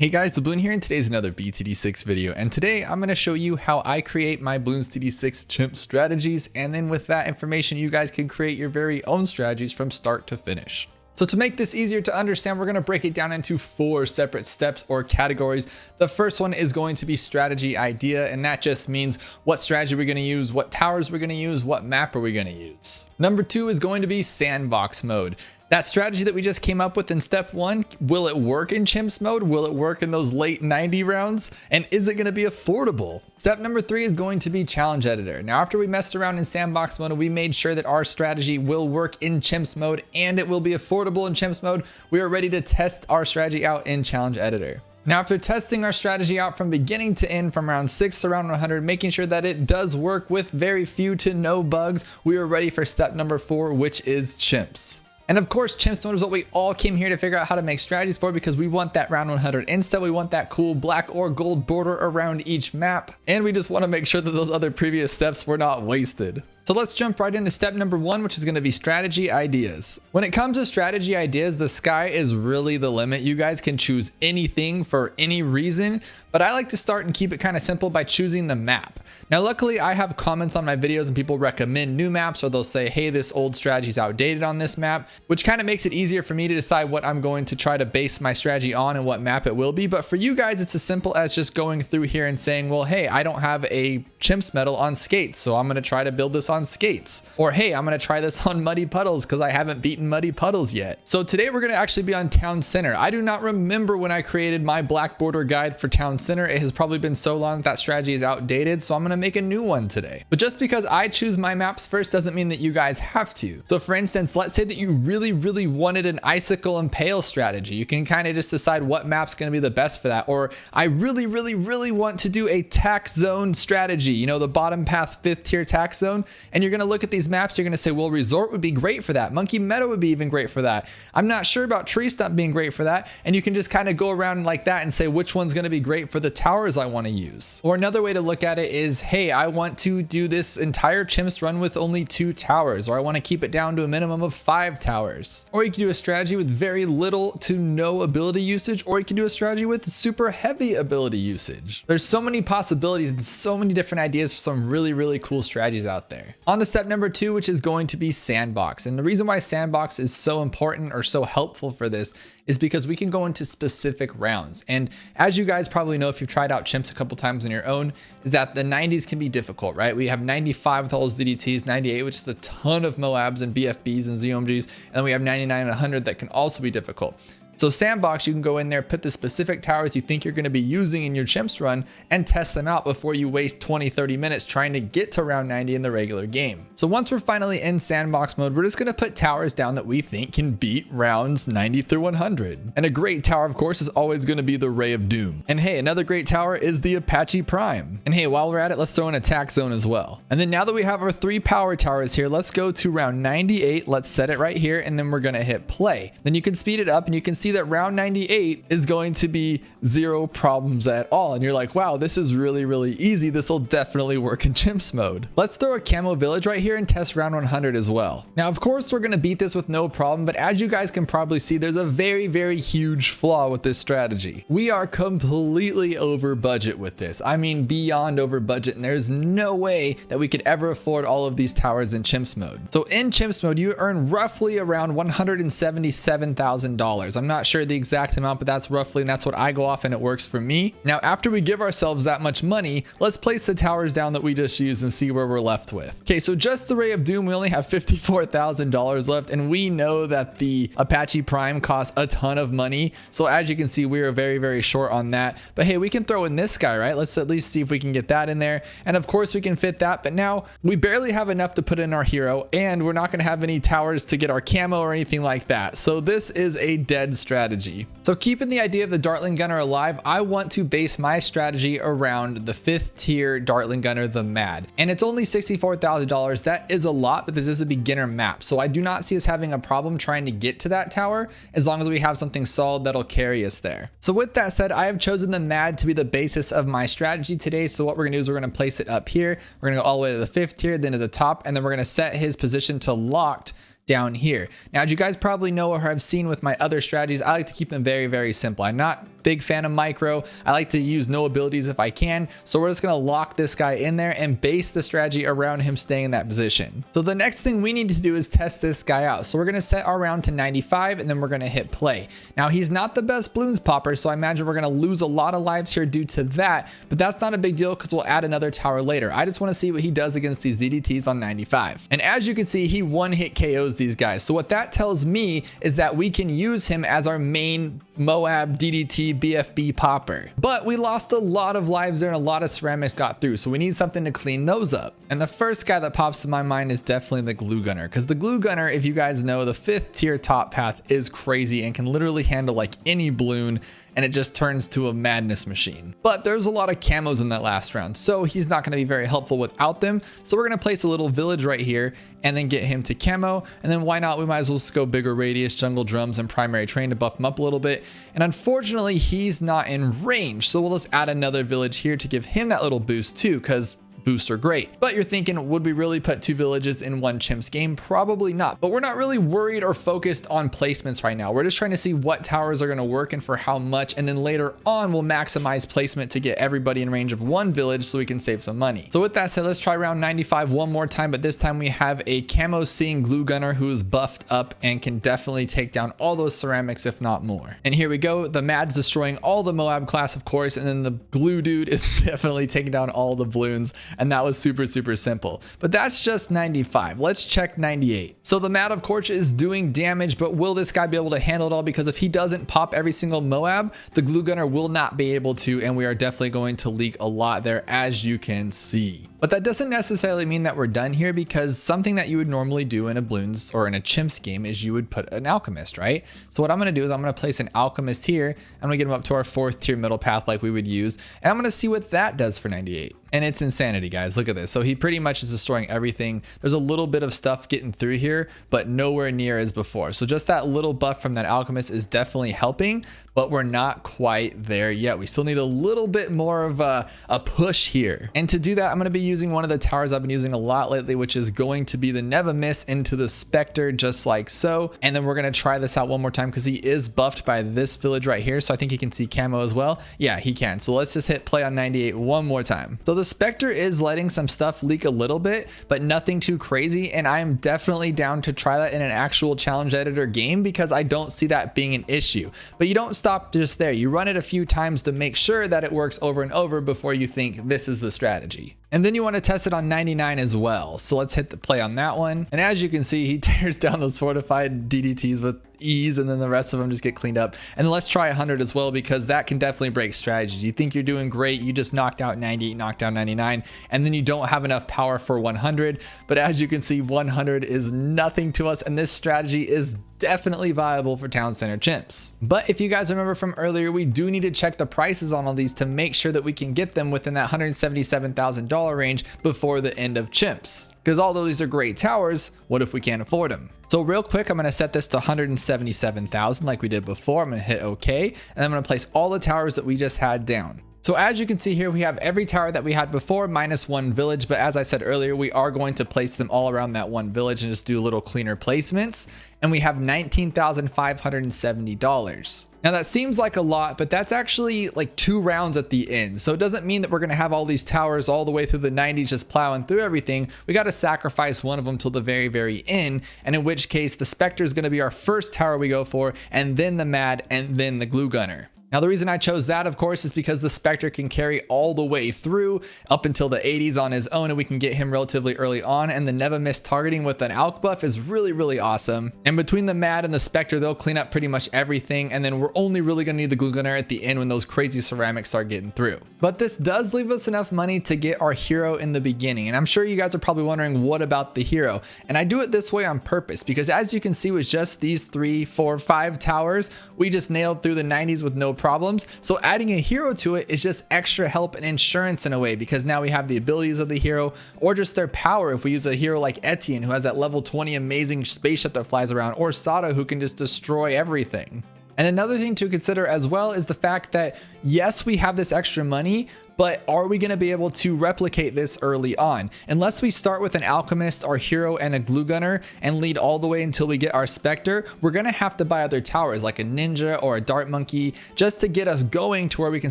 Hey guys, Dabloon here, and today's another BTD6 video, and today I'm going to show you how I create my Bloons TD6 CHIMPS strategies, and then with that information you guys can create your very own strategies from start to finish. So to make this easier to understand, we're going to break it down into 4 separate steps or categories. The first one is going to be strategy idea, and that just means what strategy we're going to use, what towers we're going to use, what map are we going to use. Number 2 is going to be sandbox mode. That strategy that we just came up with in step 1, will it work in chimps mode? Will it work in those late 90 rounds? And is it going to be affordable? Step number 3 is going to be challenge editor. Now, after we messed around in sandbox mode, we made sure that our strategy will work in chimps mode and it will be affordable in chimps mode. We are ready to test our strategy out in challenge editor. Now, after testing our strategy out from beginning to end, from round 6 to round 100, making sure that it does work with very few to no bugs, we are ready for step number 4, which is chimps. And of course, chimps mode is what we all came here to figure out how to make strategies for, because we want that round 100 insta, we want that cool black or gold border around each map, and we just want to make sure that those other previous steps were not wasted. So let's jump right into step number 1, which is going to be strategy ideas. When it comes to strategy ideas, the sky is really the limit. You guys can choose anything for any reason, but I like to start and keep it kind of simple by choosing the map. Now, luckily, I have comments on my videos and people recommend new maps, or they'll say, hey, this old strategy is outdated on this map, which kind of makes it easier for me to decide what I'm going to try to base my strategy on and what map it will be. But for you guys, it's as simple as just going through here and saying, well, hey, I don't have a chimps medal on skates, so I'm going to try to build this on skates. Or hey, I'm going to try this on muddy puddles because I haven't beaten muddy puddles yet. So today we're going to actually be on town center. I do not remember when I created my black border guide for town center. It has probably been so long that strategy is outdated, so I'm going to make a new one today. But just because I choose my maps first doesn't mean that you guys have to. So for instance, let's say that you really wanted an icicle impale strategy. You can kind of just decide what map's going to be the best for that. Or I really want to do a tax zone strategy, you know, the bottom path 5th tier tax zone. And you're going to look at these maps, you're going to say, well, resort would be great for that. Monkey Meadow would be even great for that. I'm not sure about tree stump being great for that. And you can just kind of go around like that and say which one's going to be great for the towers I want to use. Or another way to look at it is, hey, I want to do this entire chimps run with only 2 towers, or I want to keep it down to a minimum of 5 towers. Or you can do a strategy with very little to no ability usage, or you can do a strategy with super heavy ability usage. There's so many possibilities and so many different ideas for some really cool strategies out there. On to step number 2, which is going to be sandbox. And the reason why sandbox is so important or so helpful for this is because we can go into specific rounds. And as you guys probably know, if you've tried out chimps a couple times on your own, is that the 90s can be difficult, right? We have 95 with all those DDTs, 98, which is a ton of Moabs and BFBs and ZOMGs, and then we have 99 and 100 that can also be difficult. So sandbox, you can go in there, put the specific towers you think you're going to be using in your chimps run and test them out before you waste 20-30 minutes trying to get to round 90 in the regular game. So once we're finally in sandbox mode, we're just going to put towers down that we think can beat rounds 90 through 100. And a great tower, of course, is always going to be the Ray of Doom. And hey, another great tower is the Apache Prime. And hey, while we're at it, let's throw in a tax zone as well. And then now that we have our 3 power towers here, let's go to round 98. Let's set it right here, and then we're going to hit play. Then you can speed it up and you can see that round 98 is going to be 0 problems at all. And you're like, wow, this is really easy. This will definitely work in chimps mode. Let's throw a camo village right here and test round 100 as well. Now, of course, we're going to beat this with no problem, but as you guys can probably see, there's a very huge flaw with this strategy. We are completely over budget with this. I mean, beyond over budget, and there's no way that we could ever afford all of these towers in chimps mode. So in chimps mode, you earn roughly around $177,000. I'm not sure the exact amount, but that's roughly, and that's what I go off and it works for me. Now, after we give ourselves that much money, let's place the towers down that we just used and see where we're left with. Okay, so just the Ray of Doom, we only have $54,000 left, and we know that the Apache Prime costs a ton of money. So as you can see, we are very short on that. But hey, we can throw in this guy, right? Let's at least see if we can get that in there. And of course we can fit that, but now we barely have enough to put in our hero, and we're not going to have any towers to get our camo or anything like that. So this is a dead strategy. So keeping the idea of the Dartling Gunner alive, I want to base my strategy around the 5th tier Dartling Gunner, the Mad. And it's only $64,000. That is a lot, but this is a beginner map. So I do not see us having a problem trying to get to that tower as long as we have something solid that'll carry us there. So with that said, I have chosen the Mad to be the basis of my strategy today. So what we're gonna do is we're gonna place it up here. We're gonna go all the way to the 5th tier, then to the top, and then we're gonna set his position to locked down here. Now, as you guys probably know or have seen with my other strategies, I like to keep them very, very simple. I'm not a big fan of micro. I like to use no abilities if I can. So we're just going to lock this guy in there and base the strategy around him staying in that position. So the next thing we need to do is test this guy out. So we're going to set our round to 95 and then we're going to hit play. Now, he's not the best balloons popper, so I imagine we're going to lose a lot of lives here due to that, but that's not a big deal because we'll add another tower later. I just want to see what he does against these DDTs on 95. And as you can see, he one hit KOs these guys. So what that tells me is that we can use him as our main Moab DDT BFB popper. But we lost a lot of lives there and a lot of ceramics got through, so we need something to clean those up. And the first guy that pops to my mind is definitely the glue gunner, because the glue gunner, if you guys know, the 5th tier top path is crazy and can literally handle like any balloon, and it just turns to a madness machine. But there's a lot of camos in that last round, so he's not going to be very helpful without them. So we're going to place a little village right here and then get him to camo, and then why not, we might as well just go bigger radius, jungle drums, and primary train to buff him up a little bit. And unfortunately, he's not in range, so we'll just add another village here to give him that little boost too, because boosts are great. But you're thinking, would we really put 2 villages in one chimps game? Probably not. But we're not really worried or focused on placements right now. We're just trying to see what towers are going to work and for how much, and then later on we'll maximize placement to get everybody in range of 1 village so we can save some money. So with that said, let's try round 95 one more time, but this time we have a camo seeing glue gunner who is buffed up and can definitely take down all those ceramics, if not more. And here we go. The Mad's destroying all the Moab class, of course, and then the glue dude is definitely taking down all the balloons. And that was super simple. But that's just 95. Let's check 98. So the Mad, of course, is doing damage, but will this guy be able to handle it all? Because if he doesn't pop every single Moab, the glue gunner will not be able to, and we are definitely going to leak a lot there, as you can see. But that doesn't necessarily mean that we're done here, because something that you would normally do in a Bloons or in a Chimps game is you would put an Alchemist, right? So what I'm going to do is I'm going to place an Alchemist here. I'm going to get him up to our 4th tier middle path like we would use, and I'm going to see what that does for 98. And it's insanity, guys. Look at this. So he pretty much is destroying everything. There's a little bit of stuff getting through here, but nowhere near as before. So just that little buff from that Alchemist is definitely helping, but we're not quite there yet. We still need a little bit more of a push here. And to do that, I'm going to be using one of the towers I've been using a lot lately, which is going to be the Never Miss into the Spectre, just like so. And then we're going to try this out one more time because he is buffed by this village right here. So I think he can see camo as well. Yeah, he can. So let's just hit play on 98 one more time. So the Spectre is letting some stuff leak a little bit, but nothing too crazy. And I am definitely down to try that in an actual challenge editor game, because I don't see that being an issue. But you don't stop just there. You run it a few times to make sure that it works over and over before you think this is the strategy. And then you want to test it on 99 as well. So let's hit the play on that one. And as you can see, he tears down those fortified DDTs with ease, and then the rest of them just get cleaned up. And let's try 100 as well, because that can definitely break strategies. You think you're doing great, you just knocked out 98, knocked down 99, and then you don't have enough power for 100. But as you can see, 100 is nothing to us, and this strategy is definitely viable for Town Center Chimps. But if you guys remember from earlier, we do need to check the prices on all these to make sure that we can get them within that $177,000 range before the end of Chimps. Because although these are great towers, what if we can't afford them? So real quick, I'm going to set this to 177,000 like we did before. I'm going to hit OK, and I'm going to place all the towers that we just had down. So as you can see here, we have every tower that we had before minus 1 village. But as I said earlier, we are going to place them all around that 1 village and just do a little cleaner placements. And we have $19,570. Now that seems like a lot, but that's actually like 2 rounds at the end. So it doesn't mean that we're going to have all these towers all the way through the 90s just plowing through everything. We got to sacrifice one of them till the very end. And in which case the Spectre is going to be our first tower we go for, and then the Mad, and then the Glue Gunner. Now, the reason I chose that, of course, is because the Spectre can carry all the way through up until the 80s on his own, and we can get him relatively early on. And the Never Miss targeting with an Alch buff is really awesome. And between the Mad and the Spectre, they'll clean up pretty much everything. And then we're only really going to need the Glue Gunner at the end when those crazy ceramics start getting through. But this does leave us enough money to get our hero in the beginning. And I'm sure you guys are probably wondering, what about the hero? And I do it this way on purpose, because as you can see, with just these 3, 4, 5 towers, we just nailed through the 90s with no problems. So adding a hero to it is just extra help and insurance in a way, because now we have the abilities of the hero, or just their power if we use a hero like Etienne, who has that level 20 amazing spaceship that flies around, or Sada, who can just destroy everything. And another thing to consider as well is the fact that yes, we have this extra money, but are we going to be able to replicate this early on? Unless we start with an alchemist, our hero, and a glue gunner and lead all the way until we get our specter, we're going to have to buy other towers like a ninja or a dart monkey just to get us going to where we can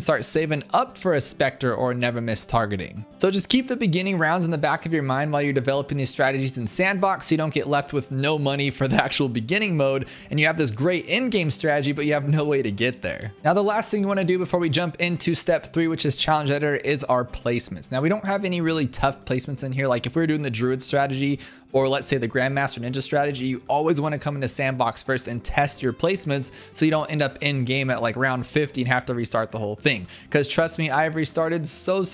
start saving up for a specter or never miss targeting. So just keep the beginning rounds in the back of your mind while you're developing these strategies in Sandbox so you don't get left with no money for the actual beginning mode and you have this great in-game strategy but you have no way to get there. Now the last thing you want to do before we jump into step 3, which is challenge editor, is our placements. Now we don't have any really tough placements in here. Like if we were doing the druid strategy or let's say the grandmaster ninja strategy, you always want to come into Sandbox first and test your placements so you don't end up in game at like round 50 and have to restart the whole thing. Because trust me, I've restarted so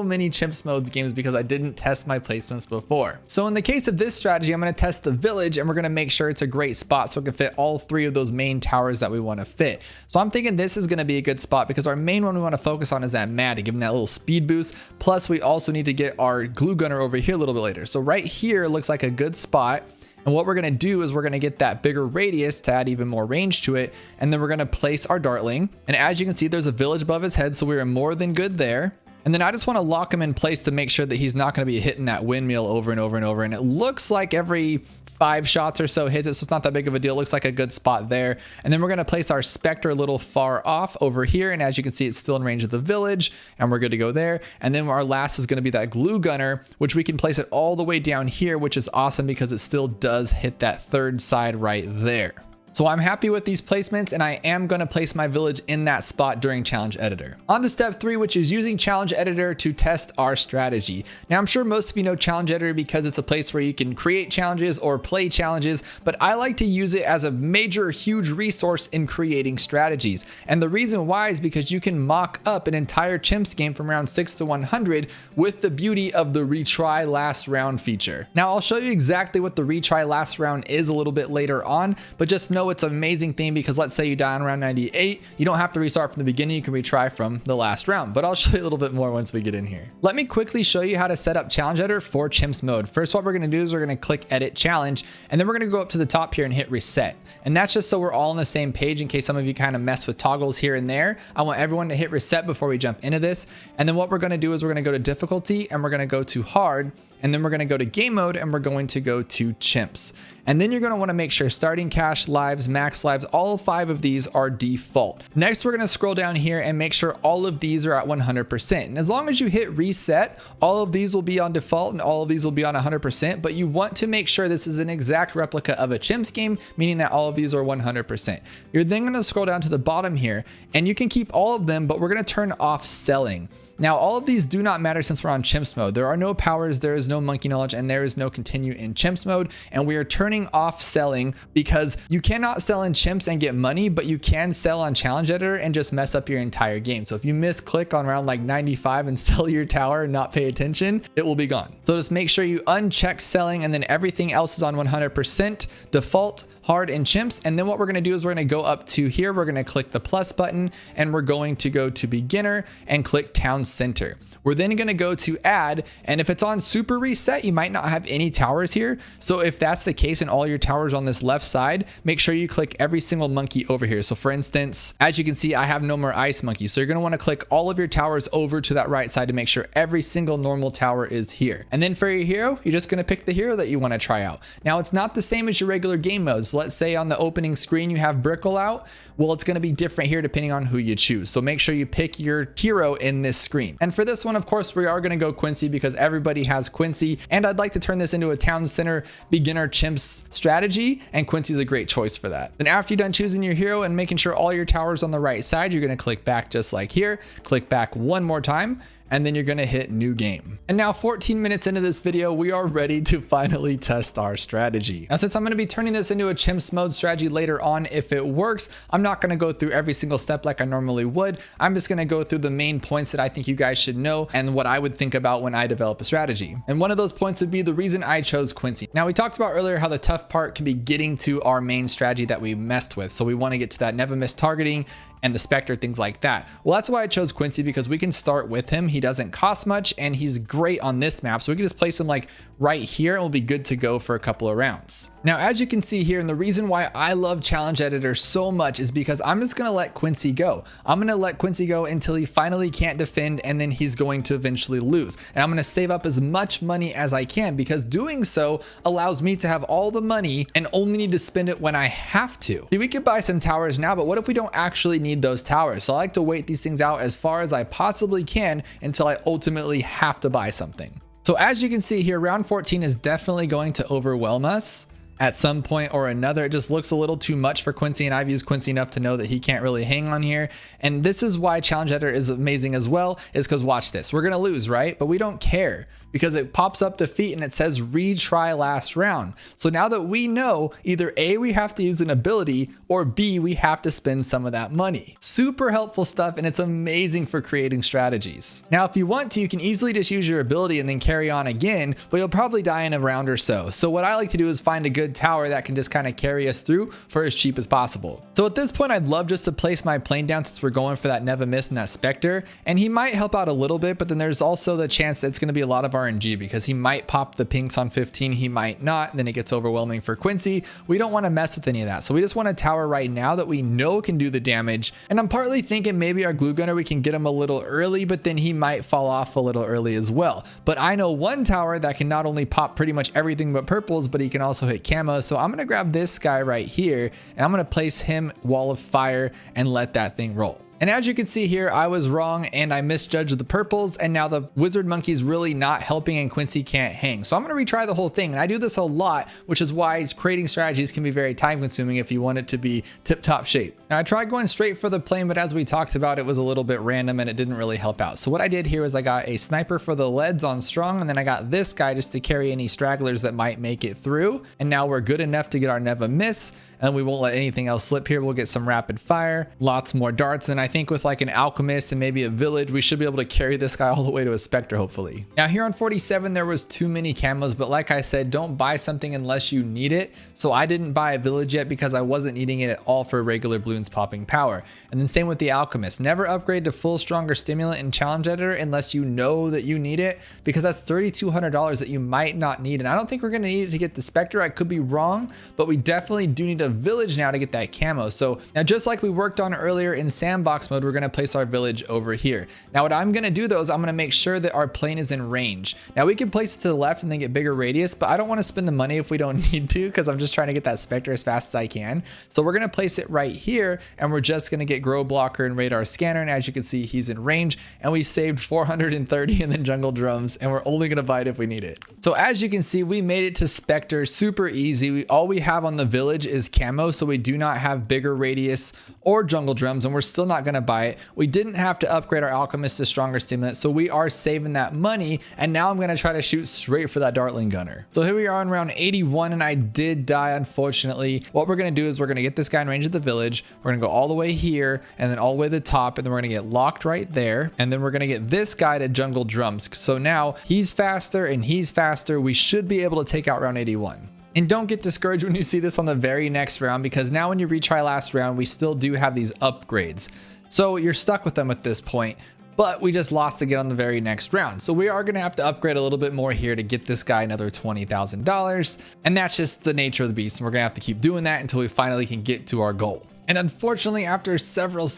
many chimps modes games because I didn't test my placements before. So in the case of this strategy, I'm going to test the village and we're going to make sure it's a great spot so it can fit all 3 of those main towers that we want to fit. So I'm thinking this is going to be a good spot because our main one we want to focus on is that mad to give him that little speed boost. Plus we also need to get our glue gunner over here a little bit later. So right here looks like a good spot. And what we're going to do is we're going to get that bigger radius to add even more range to it. And then we're going to place our dartling. And as you can see, there's a village above his head. So we are more than good there. And then I just want to lock him in place to make sure that he's not going to be hitting that windmill over and over and over. And it looks like every 5 shots or so hits it, so it's not that big of a deal. It looks like a good spot there. And then we're going to place our specter a little far off over here. And as you can see, it's still in range of the village and we're good to go there. And then our last is going to be that glue gunner, which we can place it all the way down here, which is awesome because it still does hit that 3rd side right there. So I'm happy with these placements and I am going to place my village in that spot during challenge editor. On to step 3, which is using challenge editor to test our strategy. Now I'm sure most of you know challenge editor because it's a place where you can create challenges or play challenges, but I like to use it as a major huge resource in creating strategies. And the reason why is because you can mock up an entire chimps game from round 6 to 100 with the beauty of the retry last round feature. Now I'll show you exactly what the retry last round is a little bit later on, but just know it's an amazing thing because let's say you die on round 98, you don't have to restart from the beginning, you can retry from the last round, but I'll show you a little bit more once we get in here. Let me quickly show you how to set up challenge editor for chimps mode. First, what we're going to do is we're going to click edit challenge and then we're going to go up to the top here and hit reset. And that's just so we're all on the same page in case some of you kind of mess with toggles here and there. I want everyone to hit reset before we jump into this. And then what we're going to do is we're going to go to difficulty and we're going to go to hard. And then we're going to go to game mode and we're going to go to chimps. And then you're going to want to make sure starting cash, lives, max lives, all 5 of these are default. Next, we're going to scroll down here and make sure all of these are at 100%. And as long as you hit reset, all of these will be on default and all of these will be on 100%. But you want to make sure this is an exact replica of a chimps game, meaning that all of these are 100%. You're then going to scroll down to the bottom here and you can keep all of them, but we're going to turn off selling. Now, all of these do not matter since we're on chimps mode. There are no powers, there is no monkey knowledge, and there is no continue in chimps mode. And we are turning off selling because you cannot sell in chimps and get money, but you can sell on challenge editor and just mess up your entire game. So if you misclick on round like 95 and sell your tower and not pay attention, it will be gone. So just make sure you uncheck selling and then everything else is on 100% default, hard, and chimps. And then what we're going to do is we're going to go up to here. We're going to click the plus button and we're going to go to beginner and click town center. We're then going to go to add, and if it's on super reset, you might not have any towers here. So if that's the case and all your towers on this left side, make sure you click every single monkey over here. So for instance, as you can see, I have no more ice monkeys. So you're going to want to click all of your towers over to that right side to make sure every single normal tower is here. And then for your hero, you're just going to pick the hero that you want to try out. Now it's not the same as your regular game modes. Let's say on the opening screen, you have Brickle out. Well, it's going to be different here depending on who you choose. So make sure you pick your hero in this screen. And for this one, of course, we are going to go Quincy because everybody has Quincy. And I'd like to turn this into a town center beginner chimps strategy. And Quincy's a great choice for that. Then after you're done choosing your hero and making sure all your towers on the right side, you're going to click back just like here. Click back one more time. And then you're going to hit new game. And now 14 minutes into this video, we are ready to finally test our strategy. Now, since I'm going to be turning this into a chimps mode strategy later on, if it works, I'm not going to go through every single step like I normally would. I'm just going to go through the main points that I think you guys should know and what I would think about when I develop a strategy. And one of those points would be the reason I chose Quincy. Now, we talked about earlier how the tough part can be getting to our main strategy that we messed with. So we want to get to that never miss targeting and the specter, things like that. Well, that's why I chose Quincy, because we can start with him. He doesn't cost much and he's great on this map. So we can just place him like right here and we'll be good to go for a couple of rounds. Now, as you can see here, and the reason why I love Challenge Editor so much is because I'm just going to let Quincy go. I'm going to let Quincy go until he finally can't defend, and then he's going to eventually lose. And I'm going to save up as much money as I can, because doing so allows me to have all the money and only need to spend it when I have to. See, we could buy some towers now, but what if we don't actually need those towers? So I like to wait these things out as far as I possibly can until I ultimately have to buy something. So as you can see here, round 14 is definitely going to overwhelm us at some point or another. It just looks a little too much for Quincy, and I've used Quincy enough to know that he can't really hang on here. And this is why Challenge Editor is amazing as well, is because watch this. We're gonna lose, right? But we don't care, because it pops up defeat and it says retry last round. So now that we know, either A, we have to use an ability, or B, we have to spend some of that money. Super helpful stuff, and it's amazing for creating strategies. Now, if you want to, you can easily just use your ability and then carry on again, but you'll probably die in a round or so. So what I like to do is find a good tower that can just kind of carry us through for as cheap as possible. So at this point, I'd love just to place my plane down, since we're going for that Never Miss and that Spectre, and he might help out a little bit, but then there's also the chance that it's going to be a lot of RNG, because he might pop the pinks on 15, he might not, and then it gets overwhelming for Quincy. We don't want to mess with any of that. So we just want a tower right now that we know can do the damage. And I'm partly thinking maybe our glue gunner, we can get him a little early, but then he might fall off a little early as well. But I know one tower that can not only pop pretty much everything but purples, but he can also hit camo. So I'm going to grab this guy right here, and I'm going to place him Wall of Fire and let that thing roll. And as you can see here, I was wrong and I misjudged the purples, and now the wizard monkey's really not helping and Quincy can't hang. So I'm going to retry the whole thing, and I do this a lot, which is why creating strategies can be very time consuming if you want it to be tip top shape. Now I tried going straight for the plane, but as we talked about, it was a little bit random and it didn't really help out. So what I did here is I got a sniper for the leads on strong, and then I got this guy just to carry any stragglers that might make it through. And now we're good enough to get our Never Miss, and we won't let anything else slip here. We'll get some rapid fire, lots more darts, and I think with like an alchemist and maybe a village, we should be able to carry this guy all the way to a Spectre, hopefully. Now here on 47, there was too many camos, but like I said, don't buy something unless you need it. So I didn't buy a village yet because I wasn't needing it at all for regular balloons popping power. And then same with the alchemist. Never upgrade to full stronger stimulant in Challenge Editor unless you know that you need it, because that's $3,200 that you might not need. And I don't think we're gonna need it to get the Spectre. I could be wrong, but we definitely do need a village now to get that camo. So now, just like we worked on earlier in Sandbox mode, we're gonna place our village over here. Now what I'm gonna do though is I'm gonna make sure that our plane is in range. Now we can place it to the left and then get bigger radius, but I don't wanna spend the money if we don't need to, because I'm just trying to get that Spectre as fast as I can. So we're gonna place it right here, and we're just gonna get Grow Blocker and Radar Scanner, and as you can see, he's in range, and we saved 430 and then Jungle Drums, and we're only gonna buy it if we need it. So as you can see, we made it to Spectre super easy. All we have on the village is camo, so we do not have bigger radius or Jungle Drums, and we're still not gonna buy it. We didn't have to upgrade our alchemist to stronger stimulant, so we are saving that money, and now I'm gonna try to shoot straight for that Dartling Gunner. So here we are on round 81, and I did die, unfortunately. What we're gonna do is we're gonna get this guy in range of the village. We're gonna go all the way here, and then all the way to the top, and then we're gonna get locked right there, and then we're gonna get this guy to Jungle Drums. So now he's faster and he's faster. We should be able to take out round 81. And don't get discouraged when you see this on the very next round, because now when you retry last round, we still do have these upgrades. So you're stuck with them at this point, but we just lost again on the very next round. So we are gonna have to upgrade a little bit more here to get this guy another $20,000. And that's just the nature of the beast. And we're gonna have to keep doing that until we finally can get to our goal. And unfortunately, after several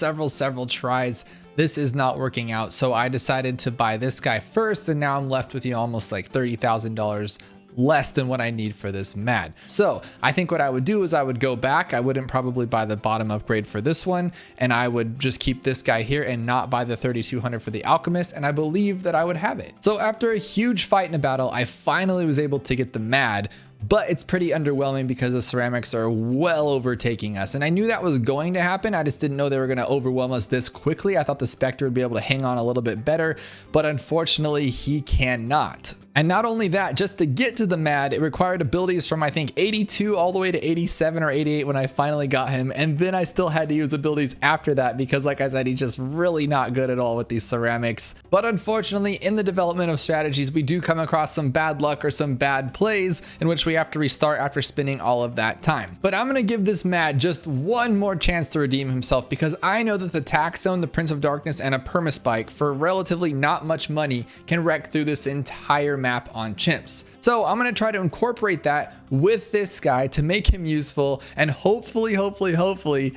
tries, this is not working out. So I decided to buy this guy first, and now I'm left with almost like $30,000 less than what I need for this mad. So I think what I would do is I would go back. I wouldn't probably buy the bottom upgrade for this one, and I would just keep this guy here and not buy the 3,200 for the alchemist, and I believe that I would have it. So after a huge fight in a battle, I finally was able to get the mad, but it's pretty underwhelming because the ceramics are well overtaking us. And I knew that was going to happen. I just didn't know they were going to overwhelm us this quickly. I thought the Spectre would be able to hang on a little bit better, but unfortunately he cannot. And not only that, just to get to the mad, it required abilities from I think 82 all the way to 87 or 88 when I finally got him. And then I still had to use abilities after that because, like I said, he's just really not good at all with these ceramics. But unfortunately, in the development of strategies, we do come across some bad luck or some bad plays in which we have to restart after spending all of that time. But I'm going to give this mad just one more chance to redeem himself, because I know that the tax zone, the Prince of Darkness, and a permaspike for relatively not much money can wreck through this entire map on chimps. So I'm going to try to incorporate that with this guy to make him useful, and hopefully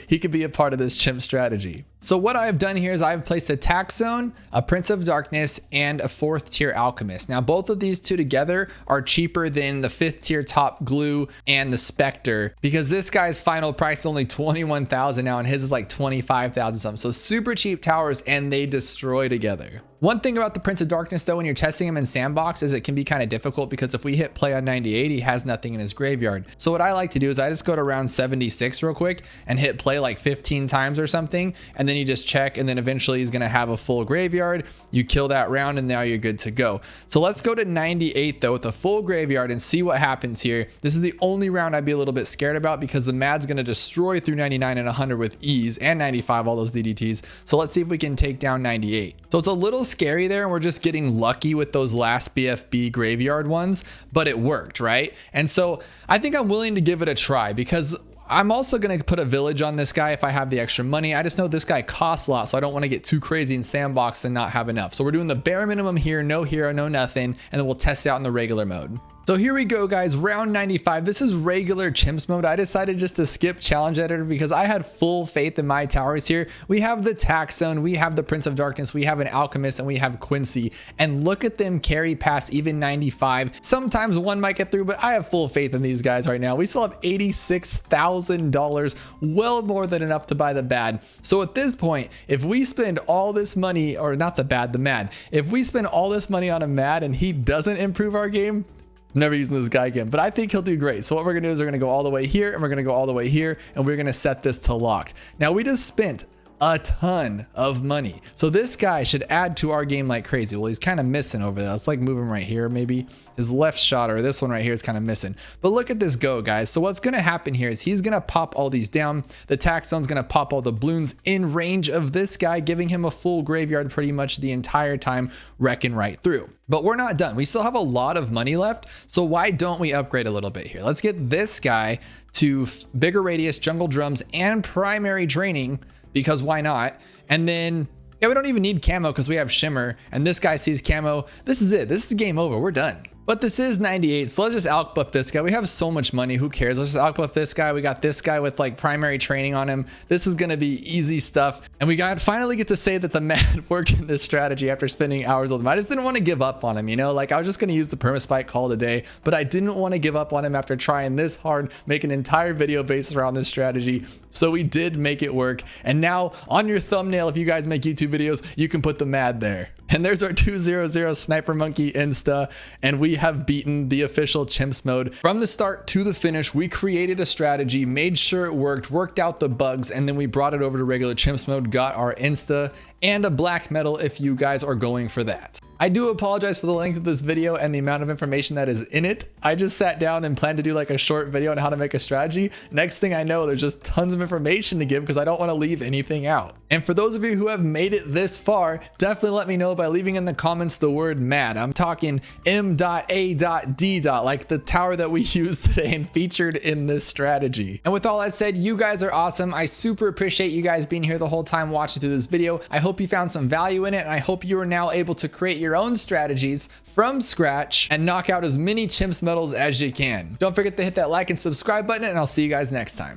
he could be a part of this chimp strategy. So what I've done here is I've placed a tax zone, a Prince of Darkness, and a 4th tier alchemist. Now both of these two together are cheaper than the 5th tier top glue and the Spectre, because this guy's final price is only 21,000 now and his is like 25,000 something. So super cheap towers, and they destroy together. One thing about the Prince of Darkness though, when you're testing him in Sandbox, is it can be kind of difficult because if we hit play on 98, he has nothing in his graveyard. So what I like to do is I just go to round 76 real quick and hit play like 15 times or something, and then you just check, and then eventually he's going to have a full graveyard. You kill that round and now you're good to go. So let's go to 98 though with a full graveyard and see what happens here. This is the only round I'd be a little bit scared about because the Mad's going to destroy through 99 and 100 with ease, and 95, all those DDTs. So let's see if we can take down 98. So it's a little scary there, and we're just getting lucky with those last BFB graveyard ones, but it worked, right? And so I think I'm willing to give it a try, because I'm also going to put a village on this guy if I have the extra money. I just know this guy costs a lot, so I don't want to get too crazy in Sandbox and not have enough. So we're doing the bare minimum here, no hero, no nothing, and then we'll test it out in the regular mode. So here we go, guys, round 95. This is regular chimps mode. I decided just to skip challenge editor because I had full faith in my towers here. We have the tax zone, we have the Prince of Darkness, we have an alchemist, and we have Quincy, and look at them carry past even 95. Sometimes one might get through, but I have full faith in these guys right now. We still have $86,000, well more than enough to buy the bad. So at this point, if we spend all this money, or not the bad, the mad, if we spend all this money on a mad and he doesn't improve our game, I'm never using this guy again, but I think he'll do great. So what we're gonna do is we're gonna go all the way here, and we're gonna go all the way here, and we're gonna set this to locked. Now we just spent a ton of money, so this guy should add to our game like crazy. Well, he's kind of missing over there. Let's like move him right here. Maybe his left shot, or this one right here, is kind of missing. But look at this go, guys. So what's gonna happen here is he's gonna pop all these down. The tax zone's gonna pop all the balloons in range of this guy, giving him a full graveyard pretty much the entire time, wrecking right through. But we're not done. We still have a lot of money left, so why don't we upgrade a little bit here? Let's get this guy to bigger radius, jungle drums, and primary draining, because why not? And then, yeah, we don't even need camo because we have shimmer, and this guy sees camo. This is it. This is game over. We're done. But this is 98, so let's just alch buff this guy. We have so much money, who cares? Let's just alch buff this guy. We got this guy with like primary training on him. This is gonna be easy stuff. And we finally get to say that the Mad worked in this strategy after spending hours with him. I just didn't want to give up on him, you know? Like, I was just gonna use the permaspike call today, but I didn't want to give up on him after trying this hard, make an entire video based around this strategy. So we did make it work. And now on your thumbnail, if you guys make YouTube videos, you can put the Mad there. And there's our 200 Sniper Monkey Insta, and we have beaten the official chimps mode. From the start to the finish, we created a strategy, made sure it worked out the bugs, and then we brought it over to regular chimps mode, got our Insta, and a black medal if you guys are going for that. I do apologize for the length of this video and the amount of information that is in it. I just sat down and planned to do like a short video on how to make a strategy. Next thing I know, there's just tons of information to give because I don't want to leave anything out. And for those of you who have made it this far, definitely let me know by leaving in the comments the word mad. I'm talking M.A.D. like the tower that we used today and featured in this strategy. And with all that said, you guys are awesome. I super appreciate you guys being here the whole time watching through this video. I hope you found some value in it, and I hope you are now able to create your own strategies from scratch and knock out as many chimps medals as you can. Don't forget to hit that like and subscribe button, and I'll see you guys next time.